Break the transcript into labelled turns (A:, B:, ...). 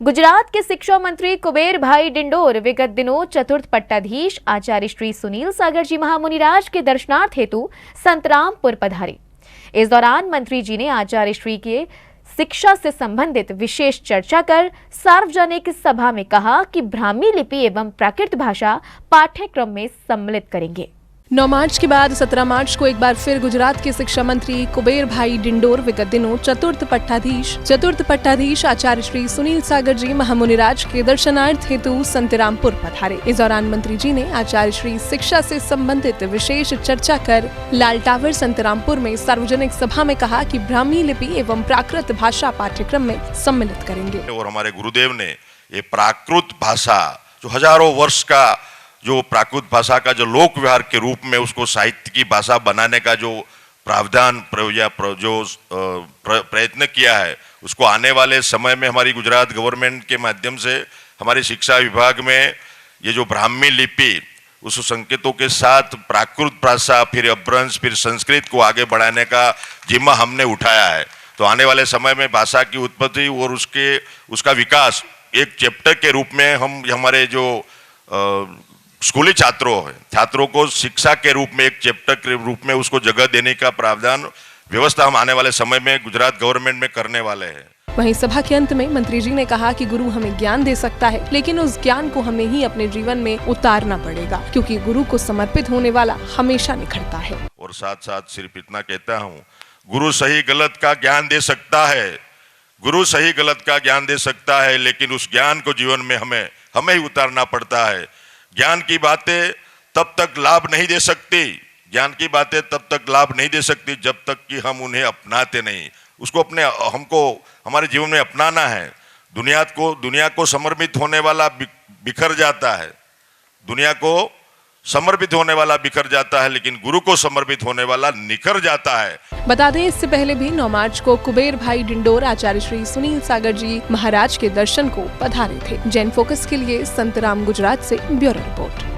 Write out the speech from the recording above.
A: गुजरात के शिक्षा मंत्री कुबेर भाई डिंडोर विगत दिनों चतुर्थ पट्टाधीश आचार्य श्री सुनील सागर जी महामुनिराज के दर्शनार्थ हेतु संतरामपुर पधारे। इस दौरान मंत्री जी ने आचार्य श्री के शिक्षा से संबंधित विशेष चर्चा कर सार्वजनिक सभा में कहा कि ब्राह्मी लिपि एवं प्राकृत भाषा पाठ्यक्रम में सम्मिलित करेंगे।
B: 9 मार्च के बाद 17 मार्च को एक बार फिर गुजरात के शिक्षा मंत्री कुबेर भाई डिंडोर विगत दिनों चतुर्थ पट्टाधीश आचार्य श्री सुनील सागर जी महामुनिराज के दर्शनार्थ हेतु संतरामपुर पधारे। इस दौरान मंत्री जी ने आचार्य श्री शिक्षा से संबंधित विशेष चर्चा कर लाल टावर संतरामपुर में सार्वजनिक सभा में कहा कि ब्राह्मी लिपि एवं प्राकृत भाषा पाठ्यक्रम में सम्मिलित करेंगे।
C: और हमारे गुरुदेव ने ये प्राकृत भाषा जो हजारों वर्ष का जो प्राकृत भाषा का जो लोक व्यवहार के रूप में उसको साहित्य की भाषा बनाने का जो प्रावधान प्रयत्न किया है, उसको आने वाले समय में हमारी गुजरात गवर्नमेंट के माध्यम से हमारी शिक्षा विभाग में ये जो ब्राह्मी लिपि उस संकेतों के साथ प्राकृत भाषा फिर अपभ्रंश फिर संस्कृत को आगे बढ़ाने का जिम्मा हमने उठाया है। तो आने वाले समय में भाषा की उत्पत्ति और उसका विकास एक चैप्टर के रूप में हम हमारे जो स्कूली छात्रों को शिक्षा के रूप में एक चैप्टर के रूप में उसको जगह देने का प्रावधान व्यवस्था हम आने वाले समय में गुजरात गवर्नमेंट में करने वाले हैं।
B: वहीं सभा के अंत में मंत्री जी ने कहा कि गुरु हमें ज्ञान दे सकता है, लेकिन उस ज्ञान को हमें ही अपने जीवन में उतारना पड़ेगा, क्योंकि गुरु को समर्पित होने वाला हमेशा निखरता है।
C: और साथ साथ सिर्फ इतना कहता हूँ, गुरु सही गलत का ज्ञान दे सकता है, गुरु सही गलत का ज्ञान दे सकता है, लेकिन उस ज्ञान को जीवन में हमें ही उतारना पड़ता है। ज्ञान की बातें तब तक लाभ नहीं दे सकती, जब तक कि हम उन्हें अपनाते नहीं। उसको हमको हमारे जीवन में अपनाना है। दुनिया को समर्पित होने वाला बिखर जाता है, लेकिन गुरु को समर्पित होने वाला निखर जाता है।
B: बता दें, इससे पहले भी 9 मार्च को कुबेर भाई डिंडोर आचार्य श्री सुनील सागर जी महाराज के दर्शन को पधारे थे। जैन फोकस के लिए संतराम गुजरात से ब्यूरो रिपोर्ट।